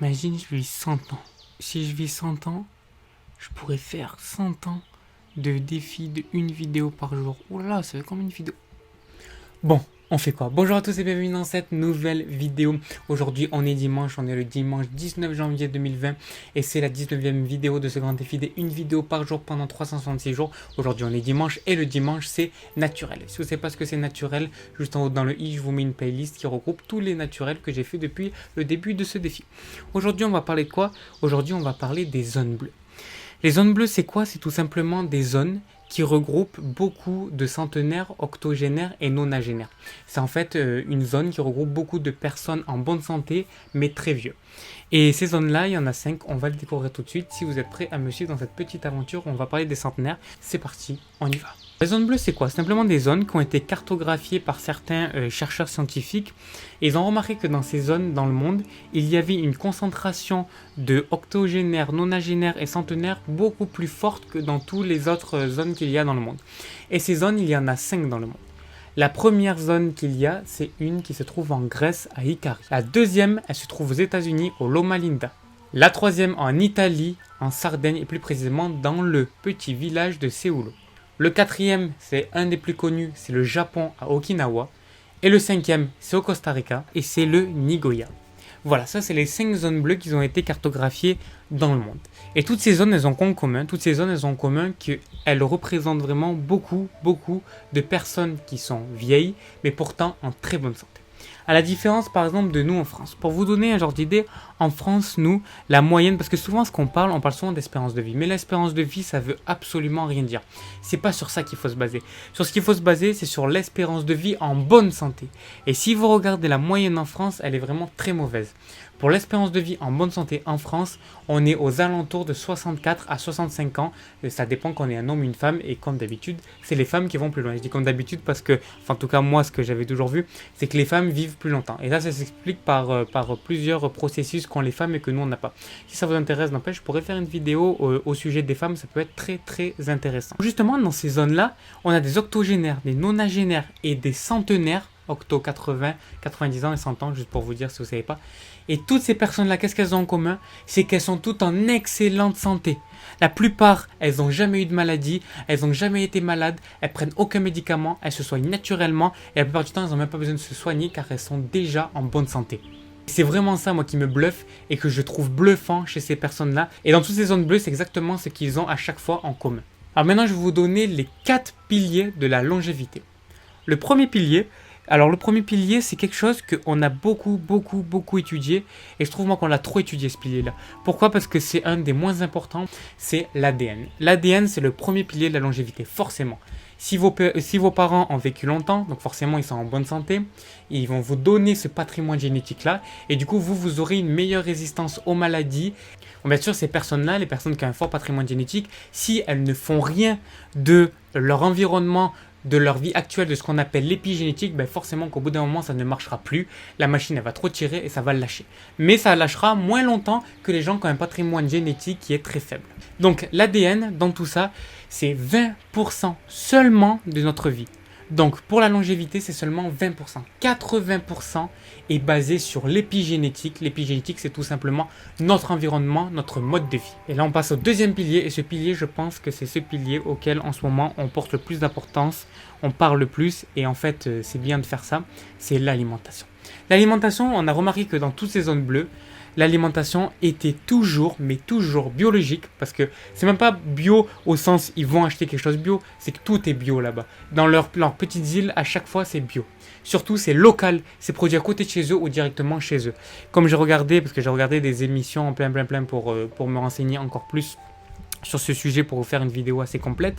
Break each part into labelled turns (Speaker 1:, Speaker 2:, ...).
Speaker 1: Imagine, je vis 100 ans. Si je vis 100 ans, je pourrais faire 100 ans de défi de une vidéo par jour. Oh là là, ça fait combien de vidéos? Bon, on fait quoi? Bonjour à tous et bienvenue dans cette nouvelle vidéo. Aujourd'hui, on est dimanche, on est le dimanche 19 janvier 2020 et c'est la 19e vidéo de ce grand défi de une vidéo par jour pendant 366 jours. Aujourd'hui, on est dimanche et le dimanche, c'est naturel. Si vous ne savez pas ce que c'est naturel, juste en haut dans le i, je vous mets une playlist qui regroupe tous les naturels que j'ai fait depuis le début de ce défi. Aujourd'hui, on va parler de quoi? Aujourd'hui, on va parler des zones bleues. Les zones bleues, c'est quoi? C'est tout simplement des zones qui regroupent beaucoup de centenaires, octogénaires et nonagénaires. C'est en fait une zone qui regroupe beaucoup de personnes en bonne santé, mais très vieux. Et ces zones-là, il y en a 5, on va le découvrir tout de suite. Si vous êtes prêts à me suivre dans cette petite aventure, on va parler des centenaires. C'est parti, on y va. Les zones bleues, c'est quoi? C'est simplement des zones qui ont été cartographiées par certains chercheurs scientifiques. Et ils ont remarqué que dans ces zones dans le monde, il y avait une concentration de octogénaires, nonagénaires et centenaires beaucoup plus forte que dans toutes les autres zones qu'il y a dans le monde. Et ces zones, il y en a 5 dans le monde. La première zone qu'il y a, c'est une qui se trouve en Grèce, à Icari. La deuxième, elle se trouve aux États-Unis, au Loma Linda. La troisième, en Italie, en Sardaigne, et plus précisément dans le petit village de Seulo. Le quatrième, c'est un des plus connus, c'est le Japon, à Okinawa. Et le cinquième, c'est au Costa Rica, et c'est le Niigata. Voilà, ça c'est les 5 zones bleues qui ont été cartographiées dans le monde. Et toutes ces zones, elles ont en commun, qu'elles représentent vraiment beaucoup de personnes qui sont vieilles, mais pourtant en très bonne santé. À la différence par exemple de nous en France. Pour vous donner un genre d'idée, en France, nous, la moyenne, parce que souvent on parle souvent d'espérance de vie, mais l'espérance de vie, ça veut absolument rien dire. C'est pas sur ça qu'il faut se baser. Sur ce qu'il faut se baser, c'est sur l'espérance de vie en bonne santé. Et si vous regardez la moyenne en France, elle est vraiment très mauvaise. Pour l'espérance de vie en bonne santé en France, on est aux alentours de 64 à 65 ans. Ça dépend qu'on est un homme ou une femme. Et comme d'habitude, c'est les femmes qui vont plus loin. Je dis comme d'habitude parce que, enfin en tout cas moi, ce que j'avais toujours vu, c'est que les femmes vivent plus longtemps. Et ça s'explique par plusieurs processus qu'ont les femmes et que nous, on n'a pas. Si ça vous intéresse, n'empêche, je pourrais faire une vidéo au sujet des femmes. Ça peut être très intéressant. Justement, dans ces zones-là, on a des octogénaires, des nonagénaires et des centenaires. Octo 80, 90 ans et 100 ans, juste pour vous dire si vous ne savez pas. Et toutes ces personnes-là, qu'est-ce qu'elles ont en commun? C'est qu'elles sont toutes en excellente santé. La plupart, elles n'ont jamais eu de maladie, elles n'ont jamais été malades, elles prennent aucun médicament, elles se soignent naturellement et la plupart du temps, elles n'ont même pas besoin de se soigner car elles sont déjà en bonne santé. C'est vraiment ça, moi, qui me bluffe et que je trouve bluffant chez ces personnes-là. Et dans toutes ces zones bleues, c'est exactement ce qu'ils ont à chaque fois en commun. Alors maintenant, je vais vous donner les 4 piliers de la longévité. Le premier pilier, c'est quelque chose qu'on a beaucoup étudié et je trouve moi qu'on l'a trop étudié ce pilier-là. Pourquoi? Parce que c'est un des moins importants, c'est l'ADN. L'ADN, c'est le premier pilier de la longévité, forcément. Si vos parents ont vécu longtemps, donc forcément ils sont en bonne santé, ils vont vous donner ce patrimoine génétique-là et du coup vous aurez une meilleure résistance aux maladies. Bon, bien sûr, ces personnes-là, les personnes qui ont un fort patrimoine génétique, si elles ne font rien de leur environnement, de leur vie actuelle, de ce qu'on appelle l'épigénétique, ben forcément qu'au bout d'un moment ça ne marchera plus, la machine elle va trop tirer et ça va le lâcher. Mais ça lâchera moins longtemps que les gens qui ont un patrimoine génétique qui est très faible. Donc l'ADN dans tout ça, c'est 20% seulement de notre vie. Donc pour la longévité, c'est seulement 20%. 80% est basé sur l'épigénétique. L'épigénétique, c'est tout simplement notre environnement, notre mode de vie. Et là, on passe au deuxième pilier. Et ce pilier, je pense que c'est ce pilier auquel, en ce moment, on porte le plus d'importance, on parle le plus. Et en fait, c'est bien de faire ça. C'est l'alimentation. L'alimentation, on a remarqué que dans toutes ces zones bleues, l'alimentation était toujours biologique, parce que c'est même pas bio au sens ils vont acheter quelque chose bio, c'est que tout est bio là-bas. Dans leurs petites îles, à chaque fois c'est bio. Surtout c'est local, c'est produit à côté de chez eux ou directement chez eux. Comme j'ai regardé, parce que j'ai regardé des émissions en plein pour me renseigner encore plus sur ce sujet pour vous faire une vidéo assez complète.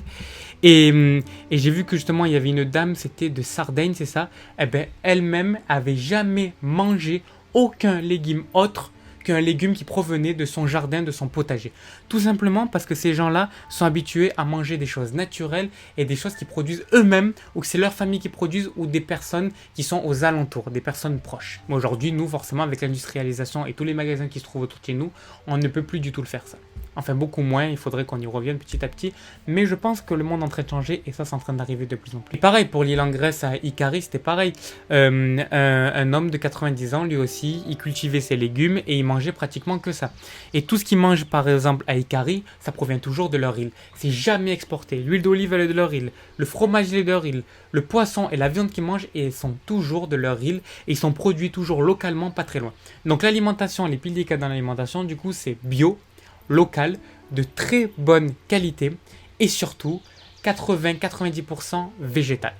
Speaker 1: Et j'ai vu que justement il y avait une dame, c'était de Sardaigne, c'est ça. Eh ben elle-même avait jamais mangé aucun légume autre qu'un légume qui provenait de son jardin, de son potager. Tout simplement parce que ces gens-là sont habitués à manger des choses naturelles et des choses qu'ils produisent eux-mêmes, ou que c'est leur famille qui produisent, ou des personnes qui sont aux alentours, des personnes proches. Aujourd'hui, nous, forcément, avec l'industrialisation et tous les magasins qui se trouvent autour de chez nous, on ne peut plus du tout le faire ça. Enfin, beaucoup moins, il faudrait qu'on y revienne petit à petit. Mais je pense que le monde est en train de changer et ça, c'est en train d'arriver de plus en plus. Et pareil, pour l'île en Grèce à Ikarie, c'était pareil. Un homme de 90 ans, lui aussi, il cultivait ses légumes et il mangeait pratiquement que ça. Et tout ce qu'il mange, par exemple, à Ikarie, ça provient toujours de leur île. C'est jamais exporté. L'huile d'olive, elle est de leur île. Le fromage, il est de leur île. Le poisson et la viande qu'ils mangent, ils sont toujours de leur île et ils sont produits toujours localement, pas très loin. Donc l'alimentation, les piliers qu'il y a dans l'alimentation, du coup, c'est bio, local, de très bonne qualité et surtout 80-90% végétal.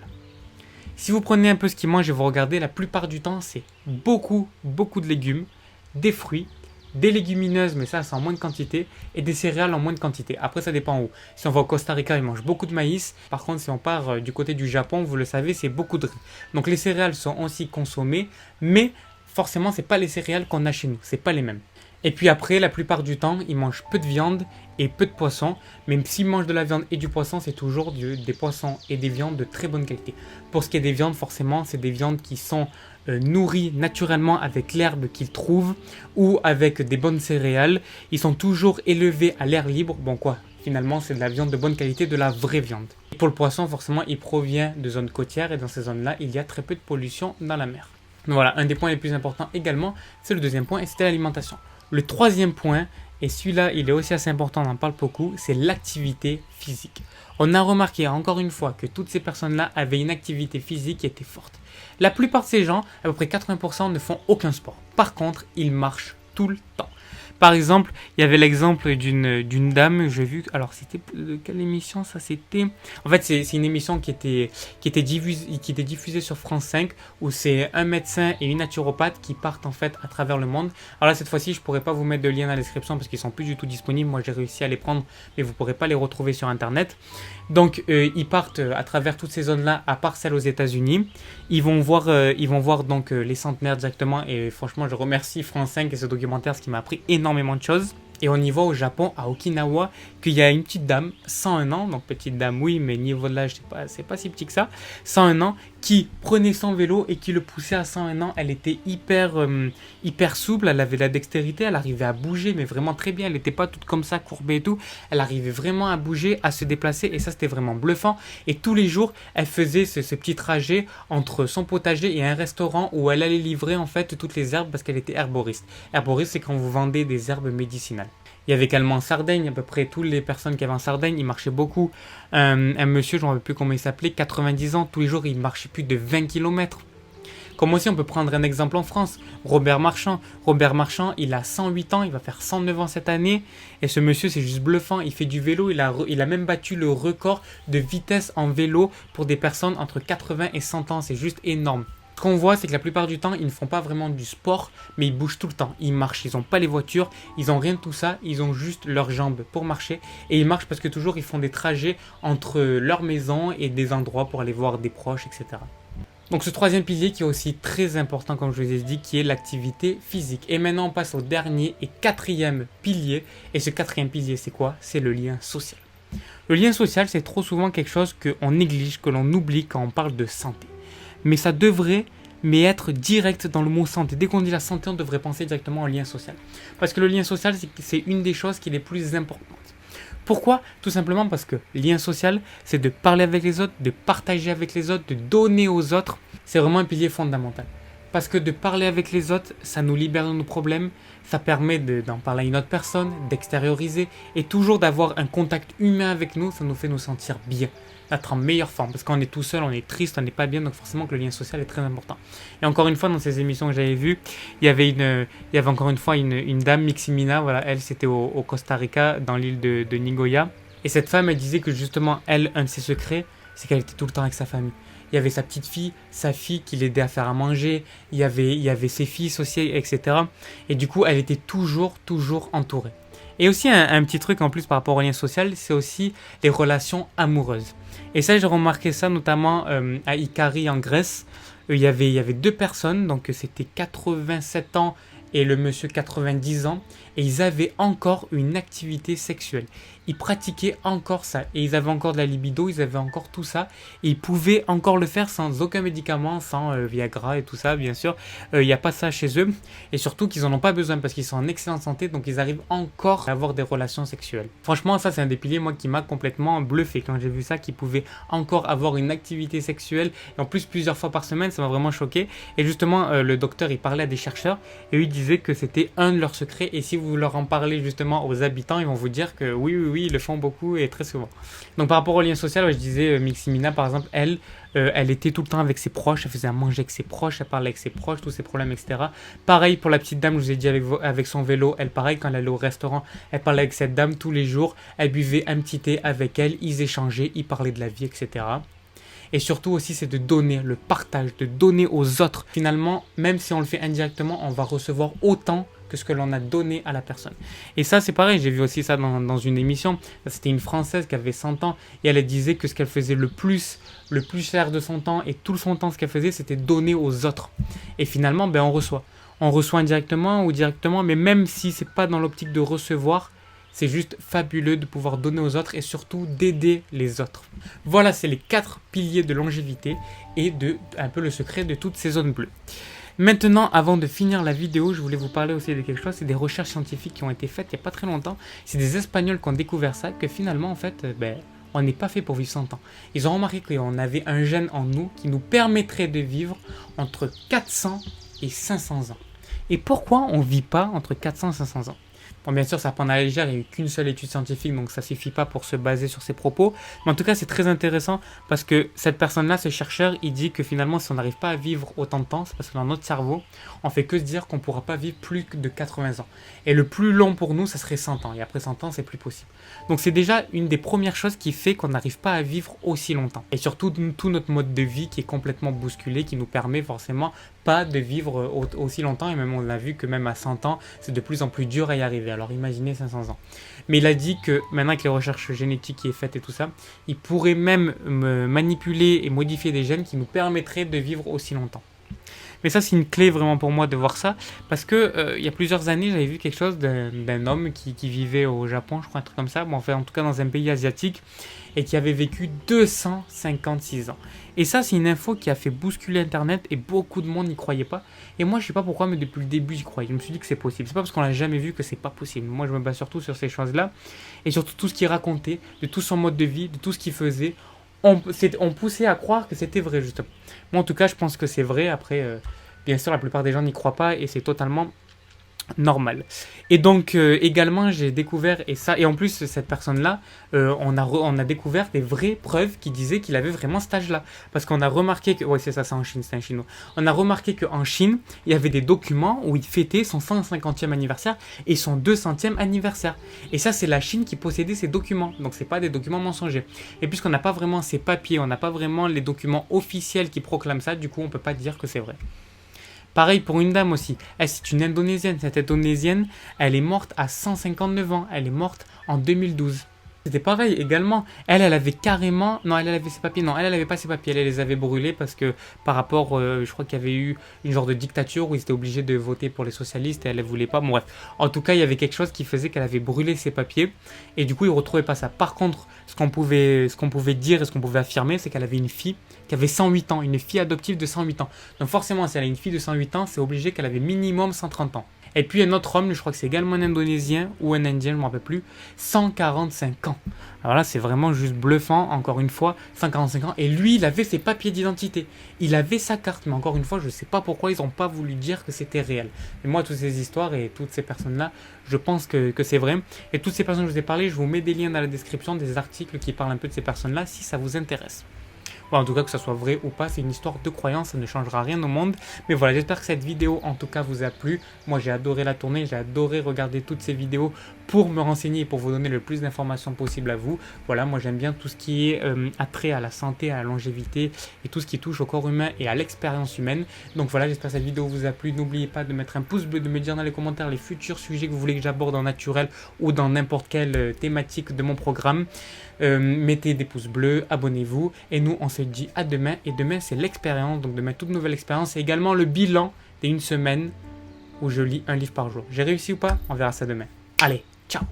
Speaker 1: Si vous prenez un peu ce qu'ils mangent et vous regardez, la plupart du temps, c'est beaucoup de légumes, des fruits, des légumineuses, mais ça c'est en moins de quantité, et des céréales en moins de quantité. Après, ça dépend où. Si on va au Costa Rica, ils mangent beaucoup de maïs. Par contre, si on part du côté du Japon, vous le savez, c'est beaucoup de riz. Donc les céréales sont aussi consommées, mais forcément, c'est pas les céréales qu'on a chez nous, c'est pas les mêmes. Et puis après, la plupart du temps, ils mangent peu de viande et peu de poisson. Même s'ils mangent de la viande et du poisson, c'est toujours des poissons et des viandes de très bonne qualité. Pour ce qui est des viandes, forcément, c'est des viandes qui sont nourries naturellement avec l'herbe qu'ils trouvent ou avec des bonnes céréales. Ils sont toujours élevés à l'air libre. Bon quoi, finalement, c'est de la viande de bonne qualité, de la vraie viande. Et pour le poisson, forcément, il provient de zones côtières et dans ces zones-là, il y a très peu de pollution dans la mer. Voilà, un des points les plus importants également, c'est le deuxième point et c'était l'alimentation. Le troisième point, et celui-là il est aussi assez important, on en parle beaucoup, c'est l'activité physique. On a remarqué encore une fois que toutes ces personnes-là avaient une activité physique qui était forte. La plupart de ces gens, à peu près 80%, ne font aucun sport. Par contre, ils marchent tout le temps. Par exemple, il y avait l'exemple d'une dame, j'ai vu, alors c'était de quelle émission ça c'était? En fait, c'est une émission qui était diffusée sur France 5 où c'est un médecin et une naturopathe qui partent en fait à travers le monde. Alors là, cette fois-ci, je pourrais pas vous mettre de lien dans la description parce qu'ils sont plus du tout disponibles. Moi, j'ai réussi à les prendre, mais vous pourrez pas les retrouver sur Internet. Donc, ils partent à travers toutes ces zones-là, à part celles aux États-Unis. Ils vont voir donc les centenaires directement. Et franchement, je remercie France 5 et ce documentaire, ce qui m'a appris énormément de choses. Et on y voit au Japon, à Okinawa, qu'il y a une petite dame, 101 ans, donc petite dame oui, mais niveau de l'âge, c'est pas si petit que ça, 101 ans, qui prenait son vélo et qui le poussait à 101 ans. Elle était hyper souple, elle avait la dextérité, elle arrivait à bouger, mais vraiment très bien, elle n'était pas toute comme ça, courbée et tout, elle arrivait vraiment à bouger, à se déplacer, et ça c'était vraiment bluffant. Et tous les jours, elle faisait ce petit trajet entre son potager et un restaurant où elle allait livrer en fait toutes les herbes parce qu'elle était herboriste. Herboriste, c'est quand vous vendez des herbes médicinales. Il y avait également en Sardaigne, à peu près toutes les personnes qui avaient en Sardaigne, il marchait beaucoup. Un monsieur, je ne me rappelle plus comment il s'appelait, 90 ans, tous les jours il marchait plus de 20 km. Comme aussi on peut prendre un exemple en France, Robert Marchand. Robert Marchand, il a 108 ans, il va faire 109 ans cette année. Et ce monsieur, c'est juste bluffant, il fait du vélo, il a même battu le record de vitesse en vélo pour des personnes entre 80 et 100 ans, c'est juste énorme. Ce qu'on voit, c'est que la plupart du temps, ils ne font pas vraiment du sport, mais ils bougent tout le temps. Ils marchent, ils n'ont pas les voitures, ils n'ont rien de tout ça, ils ont juste leurs jambes pour marcher. Et ils marchent parce que toujours, ils font des trajets entre leur maison et des endroits pour aller voir des proches, etc. Donc ce troisième pilier qui est aussi très important, comme je vous ai dit, qui est l'activité physique. Et maintenant, on passe au dernier et quatrième pilier. Et ce quatrième pilier, c'est quoi? C'est le lien social. Le lien social, c'est trop souvent quelque chose qu'on néglige, que l'on oublie quand on parle de santé. Mais ça devrait être direct dans le mot santé. Dès qu'on dit la santé, on devrait penser directement au lien social. Parce que le lien social, c'est une des choses qui est les plus importantes. Pourquoi? Tout simplement parce que lien social, c'est de parler avec les autres, de partager avec les autres, de donner aux autres. C'est vraiment un pilier fondamental. Parce que de parler avec les autres, ça nous libère de nos problèmes, ça permet d'en parler à une autre personne, d'extérioriser, et toujours d'avoir un contact humain avec nous, ça nous fait nous sentir bien, être en meilleure forme. Parce qu'on est tout seul, on est triste, on n'est pas bien, donc forcément que le lien social est très important. Et encore une fois, dans ces émissions que j'avais vues, il y avait encore une fois une dame, Miximina, voilà, elle c'était au Costa Rica, dans l'île de Nicoya. Et cette femme, elle disait que justement, elle, un de ses secrets, c'est qu'elle était tout le temps avec sa famille. Il y avait sa petite fille, sa fille qui l'aidait à faire à manger, il y avait ses fils aussi, etc. Et du coup, elle était toujours entourée. Et aussi, un petit truc en plus par rapport au lien social, c'est aussi les relations amoureuses. Et ça, j'ai remarqué ça notamment à Ikarie en Grèce. Il y avait deux personnes, donc c'était 87 ans et le monsieur 90 ans, et ils avaient encore une activité sexuelle. Ils pratiquaient encore ça, et ils avaient encore de la libido, ils avaient encore tout ça, et ils pouvaient encore le faire sans aucun médicament, sans Viagra et tout ça, bien sûr. Il n'y a pas ça chez eux, et surtout qu'ils n'en ont pas besoin parce qu'ils sont en excellente santé, donc ils arrivent encore à avoir des relations sexuelles. Franchement, ça c'est un des piliers, moi, qui m'a complètement bluffé quand j'ai vu ça, qu'ils pouvaient encore avoir une activité sexuelle, et en plus plusieurs fois par semaine, ça m'a vraiment choqué. Et justement, le docteur, il parlait à des chercheurs, et eux, il disait que c'était un de leurs secrets, et si vous leur en parlez justement aux habitants, ils vont vous dire que oui, ils le font beaucoup et très souvent. Donc par rapport au lien social, je disais, Miximina, par exemple, elle était tout le temps avec ses proches, elle faisait à manger avec ses proches, elle parlait avec ses proches, tous ses problèmes, etc. Pareil pour la petite dame, je vous ai dit, avec son vélo, elle pareil, quand elle allait au restaurant, elle parlait avec cette dame tous les jours, elle buvait un petit thé avec elle, ils échangeaient, ils parlaient de la vie, etc. Et surtout aussi, c'est de donner, le partage, de donner aux autres. Finalement, même si on le fait indirectement, on va recevoir autant que ce que l'on a donné à la personne. Et ça, c'est pareil, j'ai vu aussi ça dans une émission. C'était une Française qui avait 100 ans et elle disait que ce qu'elle faisait le plus cher de son temps et tout son temps, ce qu'elle faisait, c'était donner aux autres. Et finalement, on reçoit. On reçoit indirectement ou directement, mais même si c'est pas dans l'optique de recevoir, c'est juste fabuleux de pouvoir donner aux autres et surtout d'aider les autres. Voilà, c'est les 4 piliers de longévité et un peu le secret de toutes ces zones bleues. Maintenant, avant de finir la vidéo, je voulais vous parler aussi de quelque chose. C'est des recherches scientifiques qui ont été faites il n'y a pas très longtemps. C'est des Espagnols qui ont découvert ça, que finalement, en fait, on n'est pas fait pour vivre 100 ans. Ils ont remarqué qu'on avait un gène en nous qui nous permettrait de vivre entre 400 et 500 ans. Et pourquoi on ne vit pas entre 400 et 500 ans ? Bon, bien sûr, ça prend à la légère, il n'y a eu qu'une seule étude scientifique, donc ça ne suffit pas pour se baser sur ses propos. Mais en tout cas, c'est très intéressant parce que cette personne-là, ce chercheur, il dit que finalement, si on n'arrive pas à vivre autant de temps, c'est parce que dans notre cerveau, on fait que se dire qu'on ne pourra pas vivre plus de 80 ans. Et le plus long pour nous, ça serait 100 ans. Et après 100 ans, c'est plus possible. Donc c'est déjà une des premières choses qui fait qu'on n'arrive pas à vivre aussi longtemps. Et surtout, tout notre mode de vie qui est complètement bousculé, qui nous permet forcément pas de vivre aussi longtemps. Et même on a vu que même à 100 ans, c'est de plus en plus dur à y arriver. Alors imaginez 500 ans. Mais il a dit que maintenant avec les recherches génétiques qui est faites et tout ça, il pourrait même manipuler et modifier des gènes qui nous permettraient de vivre aussi longtemps. Mais ça, c'est une clé vraiment pour moi de voir ça. Parce que il y a plusieurs années, j'avais vu quelque chose d'un homme qui vivait au Japon, je crois, un truc comme ça. Bon, enfin, en tout cas, dans un pays asiatique. Et qui avait vécu 256 ans. Et ça, c'est une info qui a fait bousculer Internet et beaucoup de monde n'y croyait pas. Et moi, je sais pas pourquoi, mais depuis le début, j'y croyais. Je me suis dit que c'est possible. C'est pas parce qu'on l'a jamais vu que c'est pas possible. Moi, je me base surtout sur ces choses-là. Et surtout tout ce qu'il racontait, de tout son mode de vie, de tout ce qu'il faisait. On poussait à croire que c'était vrai, justement. Moi, en tout cas, je pense que c'est vrai. Après, bien sûr, la plupart des gens n'y croient pas et c'est totalement normal. Et donc également j'ai découvert, et en plus cette personne-là, on a découvert des vraies preuves qui disaient qu'il avait vraiment cet âge-là. Parce qu'on a remarqué que, ouais c'est ça, c'est en Chine, c'est un chinois. On a remarqué qu'en Chine, il y avait des documents où il fêtait son 150e anniversaire et son 200e anniversaire. Et ça c'est la Chine qui possédait ces documents, donc c'est pas des documents mensongers. Et puisqu'on n'a pas vraiment ces papiers, on n'a pas vraiment les documents officiels qui proclament ça, du coup on peut pas dire que c'est vrai. Pareil pour une dame aussi. C'est une Indonésienne. Cette Indonésienne, elle est morte à 159 ans. Elle est morte en 2012. C'était pareil également. Elle avait carrément... Non, elle avait ses papiers. Non, elle avait pas ses papiers. Elle les avait brûlés parce que par rapport... je crois qu'il y avait eu une genre de dictature où ils étaient obligés de voter pour les socialistes et elle ne voulait pas. Bon, bref. En tout cas, il y avait quelque chose qui faisait qu'elle avait brûlé ses papiers. Et du coup, ils ne retrouvaient pas ça. Par contre, ce qu'on pouvait dire et ce qu'on pouvait affirmer, c'est qu'elle avait une fille qui avait 108 ans. Une fille adoptive de 108 ans. Donc forcément, si elle a une fille de 108 ans, c'est obligé qu'elle avait minimum 130 ans. Et puis un autre homme, je crois que c'est également un Indonésien ou un Indien, je ne me rappelle plus, 145 ans. Alors là, c'est vraiment juste bluffant, encore une fois, 145 ans. Et lui, il avait ses papiers d'identité. Il avait sa carte, mais encore une fois, je ne sais pas pourquoi ils n'ont pas voulu dire que c'était réel. Et moi, toutes ces histoires et toutes ces personnes-là, je pense que c'est vrai. Et toutes ces personnes que je vous ai parlé, je vous mets des liens dans la description, des articles qui parlent un peu de ces personnes-là, si ça vous intéresse. Bon, en tout cas, que ça soit vrai ou pas, c'est une histoire de croyance, ça ne changera rien au monde. Mais voilà, j'espère que cette vidéo, en tout cas, vous a plu. Moi, j'ai adoré la tourner, j'ai adoré regarder toutes ces vidéos pour me renseigner et pour vous donner le plus d'informations possible à vous. Voilà, moi, j'aime bien tout ce qui est attrait à la santé, à la longévité et tout ce qui touche au corps humain et à l'expérience humaine. Donc voilà, j'espère que cette vidéo vous a plu. N'oubliez pas de mettre un pouce bleu, de me dire dans les commentaires les futurs sujets que vous voulez que j'aborde en naturel ou dans n'importe quelle thématique de mon programme. Mettez des pouces bleus, abonnez-vous et nous on se dit à demain. Et demain c'est l'expérience, donc demain toute nouvelle expérience et également le bilan des 1 semaine où je lis un livre par jour. J'ai réussi ou pas? On verra ça demain. Allez, ciao!